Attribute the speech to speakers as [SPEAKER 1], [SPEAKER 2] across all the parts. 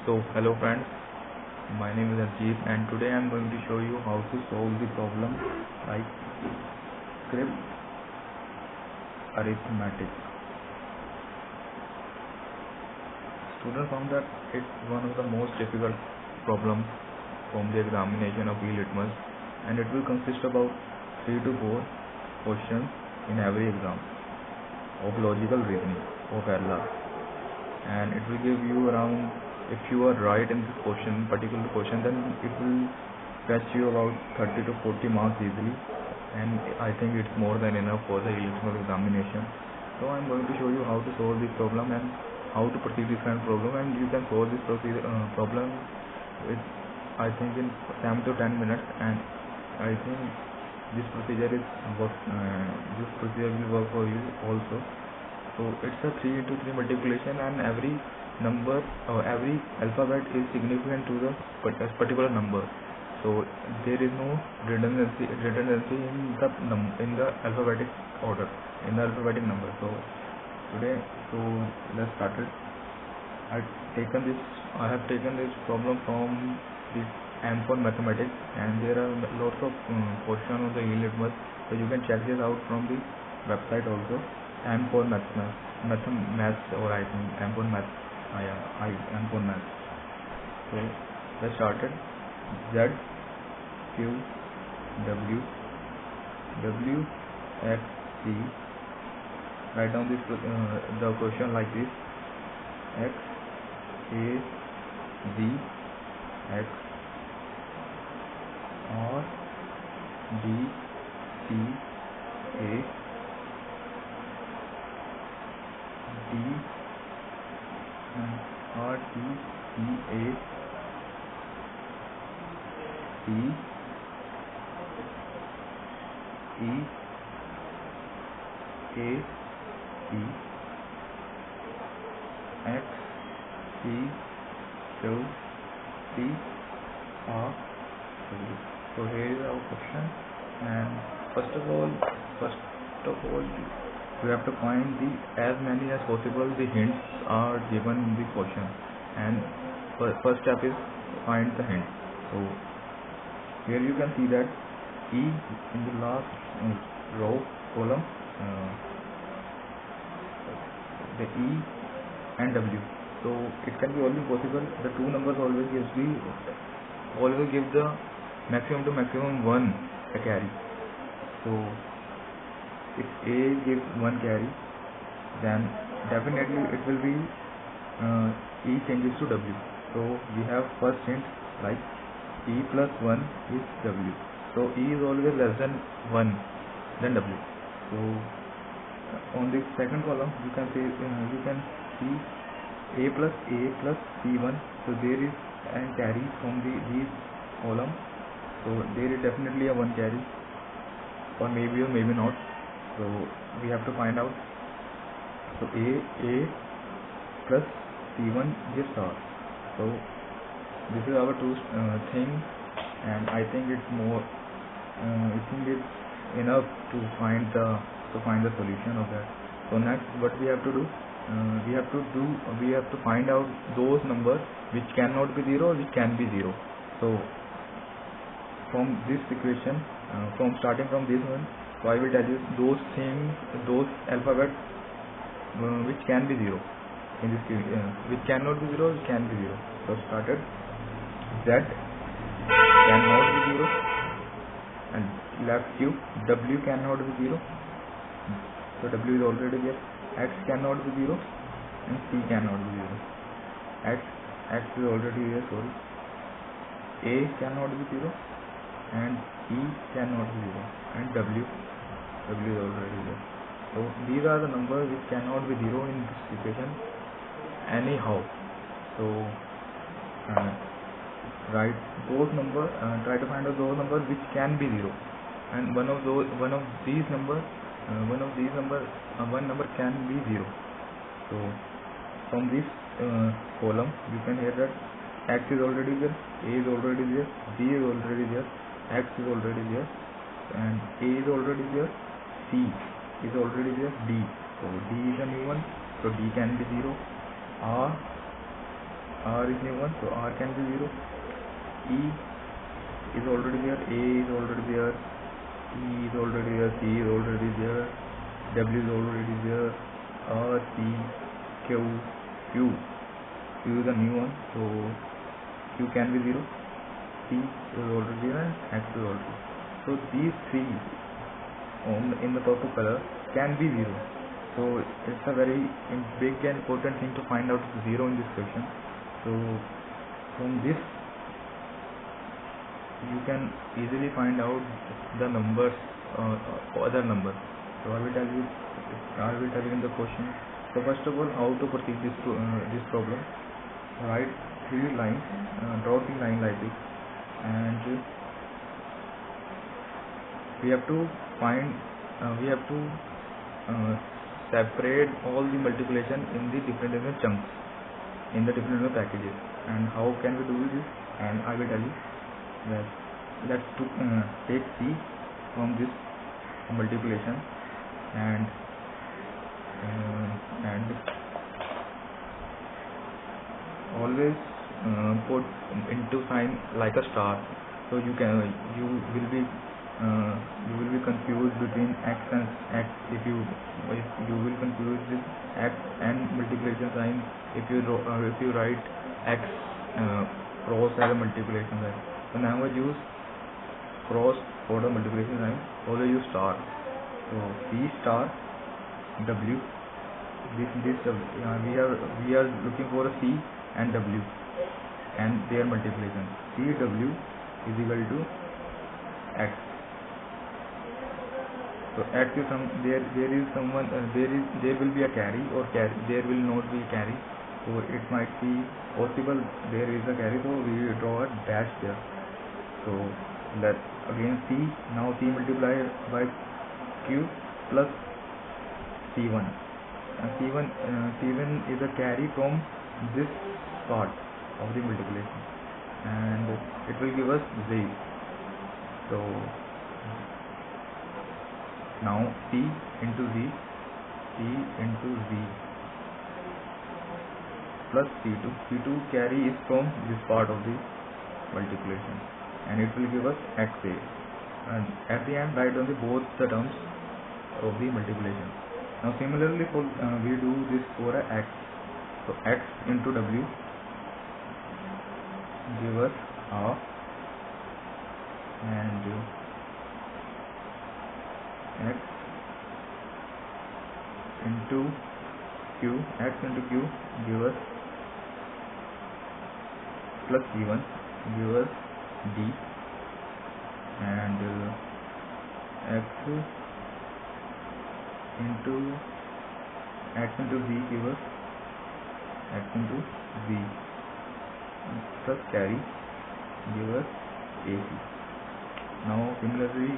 [SPEAKER 1] So hello friends, my name is Arjeet and today I am going to show you how to solve the problem like script arithmetic. Students found that it's one of the most difficult problems from the examination of e-litmus, and it will consist about 3 to 4 questions in every exam of logical reasoning of LR, and it will give you around, if you are right in this particular question, then it will fetch you about 30 to 40 marks easily, and I think it's more than enough for the e-litmus examination. So I'm going to show you how to solve this problem and how to proceed this kind of problem, and you can solve this problem with, I think, in 7 to 10 minutes, and I think this procedure will work for you also. So it's a 3 into 3 multiplication, and every number or every alphabet is significant to the particular number. So there is no redundancy in the alphabetic order, in the alphabetic number. So let's start it. I have taken this problem from the M4 mathematics, and there are lots of questions on the e-litmus, so you can check this out from the website also. M4 maths, or I think M4 maths. M4 maths. So let's start it. Z, Q, W, W, X, C. Write down this the question like this: X, A, Z, X, R, D, C, A, D, R, D, C, A, C, E, A, C, X, C, Q, C, R, W. So here is our question, and first of all we have to find as many as possible the hints are given in the question, and first step is find the hint. So here you can see that E in the last row column, the E and W. So it can be only possible, the two numbers always give the maximum to maximum 1 a carry. So if A gives 1 carry, then definitely it will be E changes to W. So we have first hint like E plus 1 is W. So E is always less than 1 than W. So on the second column you can see A plus C1. So there is a carry from these column. So there is definitely a 1 carry, or maybe not. So we have to find out. So A plus C1 gives R. So this is our two thing, and I think it's more. I think it's enough to find the solution of that. So next, what we have to do? We have to find out those numbers which cannot be 0 or which can be 0. So from this equation, starting from this one, so I will tell you those alphabets which can be 0 in this which cannot be 0, which can be 0. So started. Z cannot be 0, and left Q. W cannot be 0, so W is already there. X cannot be 0, and C cannot be 0. X is already there, sorry. A cannot be 0, and E cannot be 0, and W is already there. So these are the numbers which cannot be 0 in this equation anyhow. So write those numbers, try to find out those numbers which can be 0, and one number can be 0. So from this column you can hear that X is already there, A is already there, B is already there, X is already there, and A is already there, C is already there, D. So D is a new one, so D can be 0. R R is new one, so R can be 0. E is already there, A is already there, E is already there, C is already there, W is already there, R, P, Q, Q is a new one, so Q can be 0, P is already there, and X is already. So these three in the purple color can be 0. So it's a very big and important thing to find out 0 in this question. So from this you can easily find out the numbers, other numbers. So I will tell you in the question. So first of all, how to proceed this problem. Write 3 lines, draw 3 lines like this, and we have to separate all the multiplication in the different chunks, in the different packages. And how can we do this? And I will tell you that let's take C from this multiplication and always put into sign like a star. So you will be confused between X and X if you will confuse with X and multiplication sign if you write X cross as a multiplication sign. So now I use cross for the multiplication sign, always use star. So C star W, this we are looking for a C and W and their multiplication. C W is equal to X. So X is there will be a carry, or there will not be a carry. So it might be possible there is a carry, so we draw a dash there. So let again C, now C multiplied by Q plus C1. C1 is a carry from this part of the multiplication, and it will give us Z. So now C into Z plus C2 carry is from this part of the multiplication, and it will give us XA. And at the end, write down both the terms of the multiplication. Now similarly for we do this for a X. So X into W give us R, and X into Q give us plus C1 give us D, and X into Z give us X into Z plus carry give us AC. Now similarly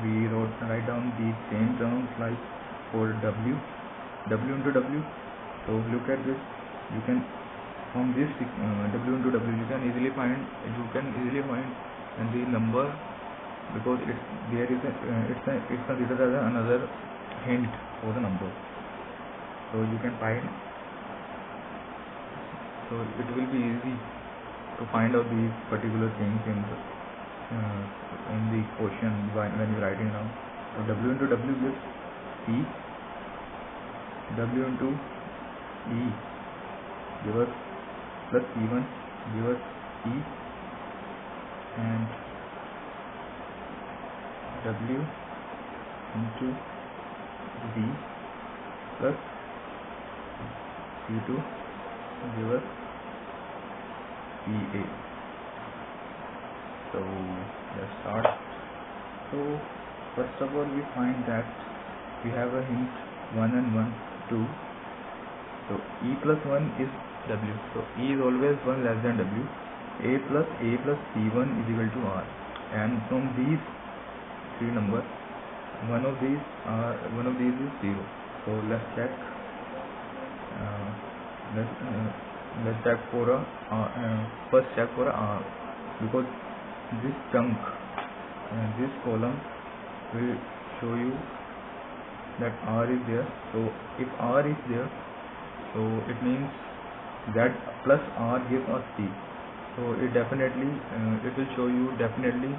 [SPEAKER 1] we write down the same terms like for W into W. So look at this, you can from this W into W you can easily find the number, because it's considered as another hint for the number. So you can find, so it will be easy to find out these particular things in the question when you're writing down. So W into W gives C, W into E give us plus C1 give us E, and W into Z plus C2 give us EA. So let's start. So first of all we find that we have a hint 1 and 1, 2. So E plus 1 is W. So E is always 1 less than W. A plus C1 is equal to R. And from these 3 numbers, one of these is 0. So let's check. Let's check for a first check for a R, because this chunk and this column will show you that R is there. So if R is there, so it means Z plus R gives us C. So it definitely it will show you definitely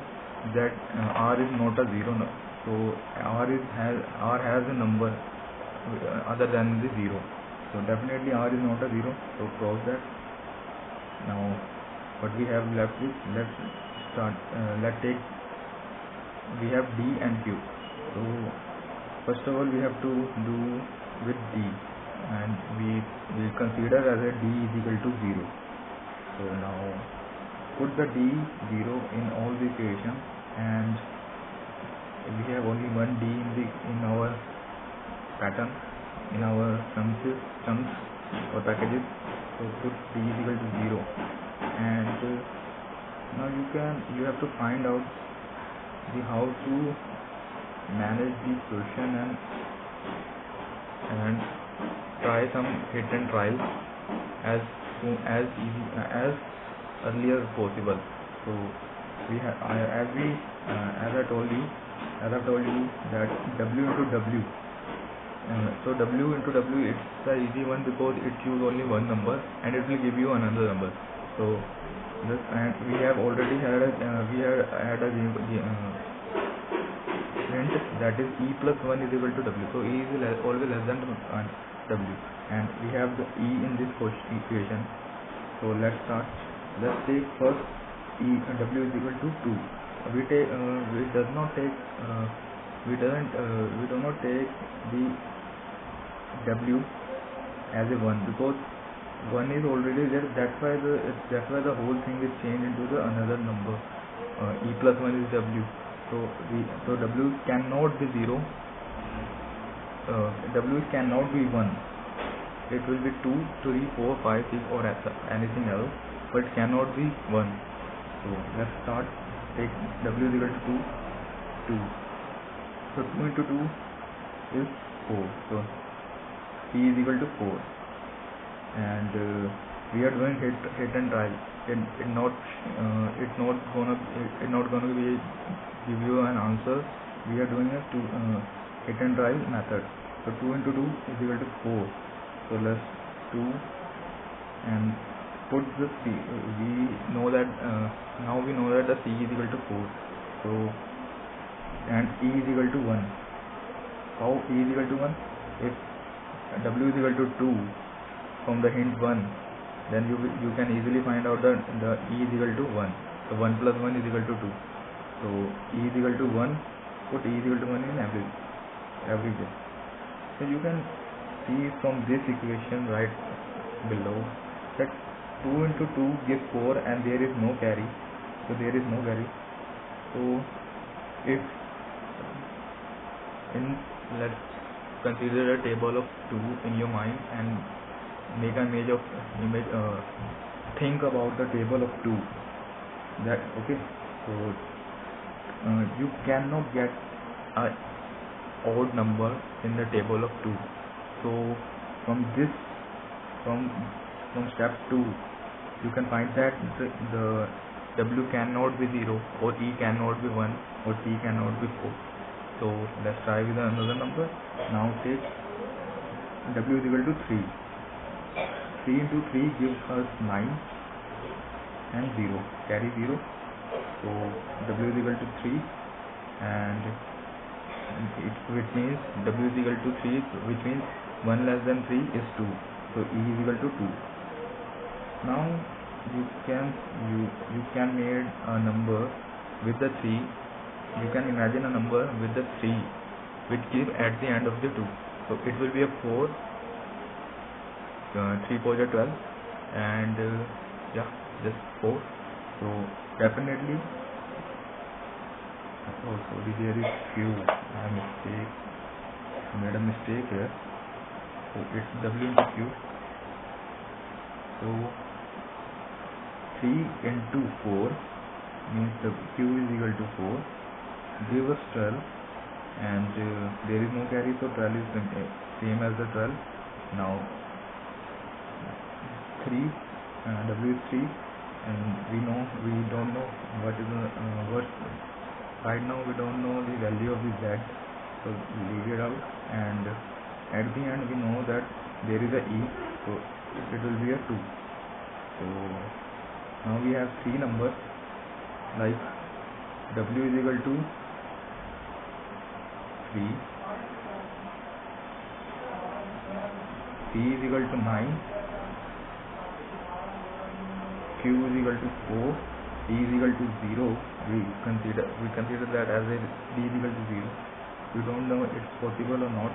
[SPEAKER 1] that R is not a zero. So R has a number other than the zero. So definitely R is not a zero. So cross that. Now what we have left is, let's start. Let's take, we have D and Q. So first of all we have to do with D, and we will consider as a D is equal to 0. So now put the D 0 in all the equation, and we have only one D in our pattern, in our chunks or packages. So put D is equal to 0, and now you have to find out how to manage the solution and try some hit and trial as early as possible. So as I told you that W into W. So W into W, it's the easy one because it choose only one number and it will give you another number. So this, and we have already had a hint, that is E plus 1 is equal to W. So E is always less than W, and we have the E in this equation. So let's start. Let's take first E and W is equal to 2. We do not take the W as a 1 because 1 is already there. That's why the whole thing is changed into the another number. E plus 1 is W. So W cannot be 0. W cannot be 1. It will be 2, 3, 4, 5, 6 or anything else, but it cannot be 1. So let's start. Take W is equal to 2. So 2 into 2 is 4. So P is equal to 4. And we are doing hit and trial. It's not gonna be give you an answer. We are doing a hit and trial method. So 2 into 2 is equal to 4. So let's 2 and put the C. Now we know that the C is equal to 4. So and E is equal to 1. How E is equal to 1? If W is equal to 2 from the hint 1, then you can easily find out that the E is equal to 1. So 1 plus 1 is equal to 2. So E is equal to 1. Put E is equal to 1 in everything. So you can see from this equation right below that 2 into 2 gives 4 and there is no carry. So there is no carry. So if let's consider a table of 2 in your mind and make an image. Think about the table of 2. That okay. So you cannot get a odd number in the table of 2. So from step 2, you can find that the W cannot be 0, or E cannot be 1, or C cannot be 4. So let's try with another number. Now take W is equal to 3. 3 into 3 gives us 9 and 0. Carry 0. So W is equal to 3, and which means W is equal to 3, which means 1 less than 3 is 2. So E is equal to 2. Now you can make a number with the 3. You can imagine a number with the 3 which gives at the end of the 2. So it will be a 4. 3 4 is 12, and just 4. So definitely. Oh, sorry, there is Q. I made a mistake here. So it's W into Q. So 3 into 4 means the Q is equal to 4. Give us 12, and there is no carry, so 12 is same as the 12. Now 3, W is 3, and we don't know what is the right now we don't know the value of the Z, so leave it out, and at the end we know that there is a E. So it will be a 2. So now we have three numbers like W is equal to 3, P is equal to 9, Q is equal to 4, D is equal to 0. We consider that as a D is equal to 0. We don't know it's possible or not.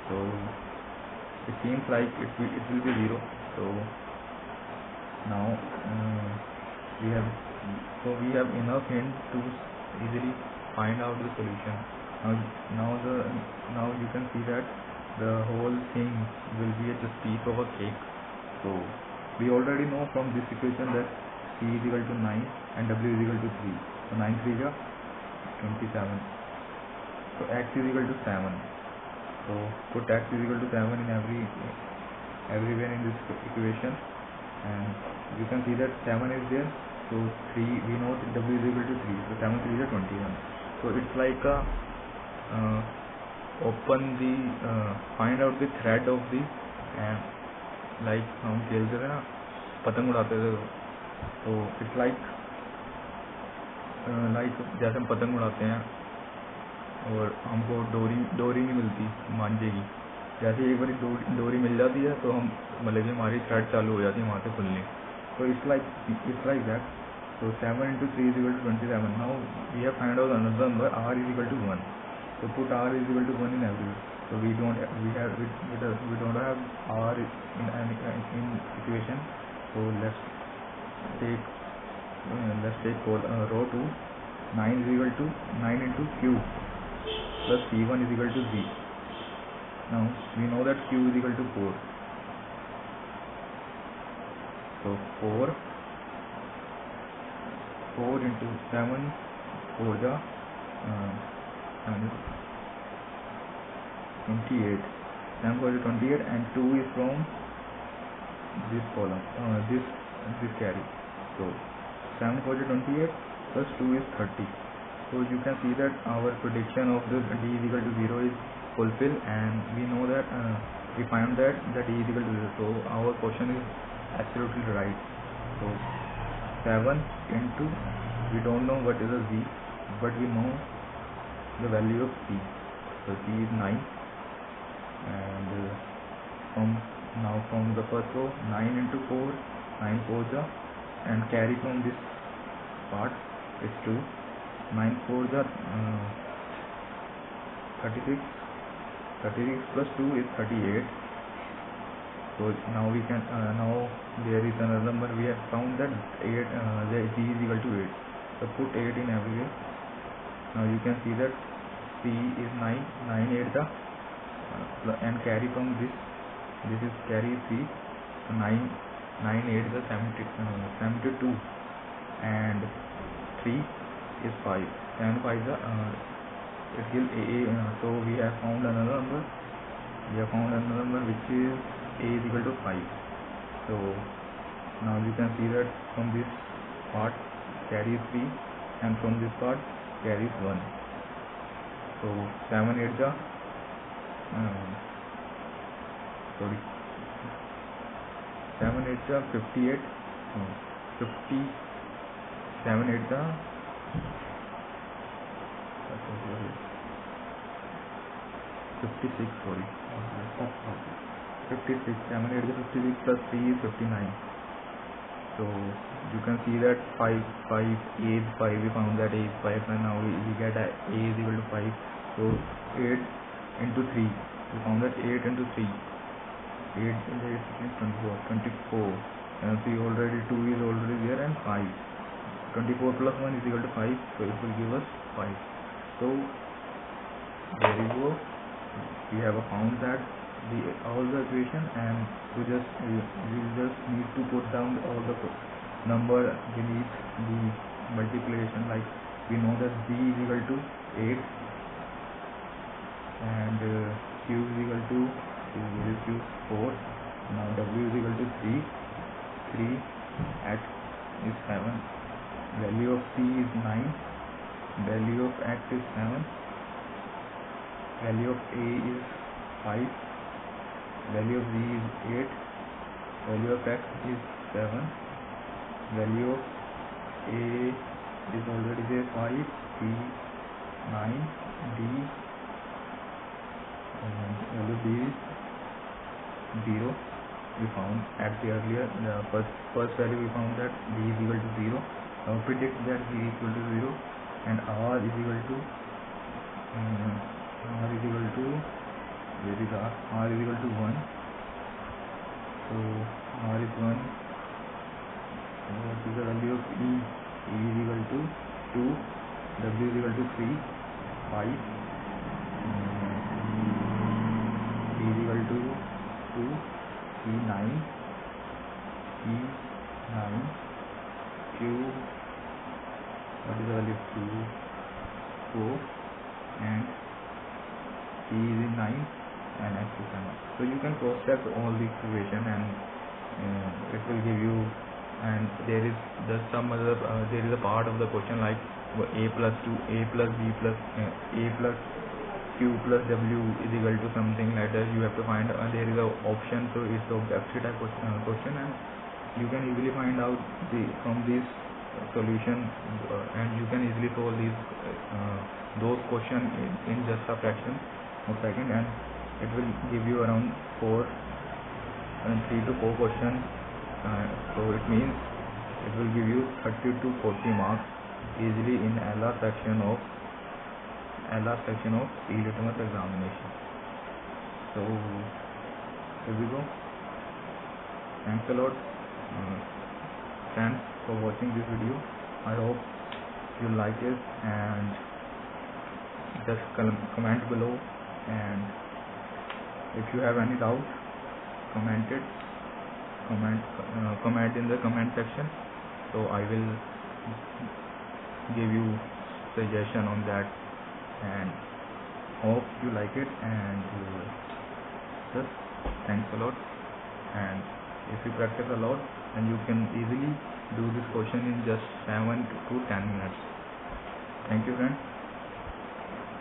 [SPEAKER 1] So it seems like it will be 0. So now we have enough hint to easily find out the solution. Now you can see that the whole thing will be just piece of a cake. So we already know from this equation that C is equal to 9 and W is equal to 3. So 9 3 is 27. So X is equal to 7. So put X is equal to 7 in everywhere in this equation, and you can see that 7 is there. So 3, we know that W is equal to 3. So 7 3 is 21. So it's like a find out the thread of the like हम खेलते थे ना, पतंग उड़ाते थे. तो it's like जैसे हम पतंग उड़ाते हैं और हमको डोरी नहीं मिलती मांझे की, जैसे एक बार डोरी मिल जाती है तो हम मतलब कि हमारी थ्रेड चालू हो जाती है वहाँ से खुलनी. तो it's like that. So 7 into 3 is equal to 27. Now we have found out another number, R is equal to 1. So put R is equal to 1 in everywhere. So we don't have R in equation. So let's take row 2. 9 is equal to 9 into Q plus C1 is equal to Z. Now we know that Q is equal to 4. So 4 into 7 4 the 28. 7 4 is 28 and 2 is from this column, this carry. So 7 4 is 28 plus 2 is 30. So you can see that our prediction of the D is equal to 0 is fulfilled, and we know that we find that the D is equal to 0. So our question is absolutely right. So 7 into, we don't know what is a Z, but we know the value of C. So C is 9, and from the first row, 9 into 4, 9 4 the, and carry from this part is 2. 9 4 the 36. 36 plus 2 is 38. So now we can now there is another number. We have found that 8 the G is equal to 8. So put 8 in everywhere. Now you can see that C is 9 8 the and carry from this is carry C. So 9 8 the 72, and 3 is 5. 7 5 the it gives so we have found another number. Which is A is equal to 5. So now you can see that from this part carries 3, and from this part carries 1. So 7 8 the 7 8 the 58. 7 8 the 56, sorry. 56, 7 8 the 56 plus 3 is 59. So you can see that 5 A is 5. We found that A is 5, and now we get A is equal to 5. So 8 into 3. We found that 8 into 3. 8 into 8 is 24. And see already 2 is already there, and 5. 24 plus 1 is equal to 5. So it will give us 5. So there you go. We have found that all the equation, and we just need to put down all the number beneath the multiplication. Like we know that B is equal to 8, and Q is equal to 4. Now W is equal to 3. X is 7. Value of C is 9. Value of X is 7. Value of A is 5. Value of Z is 8. value of x is 7, value of a is already there 5, b 9, d value b is 0. We found at the earlier first value we found that b is equal to 0. Now predict that b is equal to 0 and r is equal to where is r is equal to 1. So r is 1. So what is the value of e? E is equal to 2, w is equal to 3, 5, e is equal to 2, e 9, q, what is the value of q? 4, and e is 9 and x is 7. So you can cross check all the equation and it will give you. And there is some other there is a part of the question like a plus 2, a plus b plus a plus q plus w is equal to something like that. You have to find there is a option, so it's the objective type question, and you can easily find out from this solution, and you can easily solve these those questions in just a fraction of second, and it will give you around 3 to 4 questions. So it means it will give you 30 to 40 marks easily in LR section of e-litmus examination. So here we go. Thanks a lot, friends, for watching this video. I hope you like it, and just comment below, and if you have any doubt, comment in the comment section, so I will give you suggestion on that, and hope you like it. And just thanks a lot, and if you practice a lot, then you can easily do this question in just 7 to 10 minutes. Thank you, friends.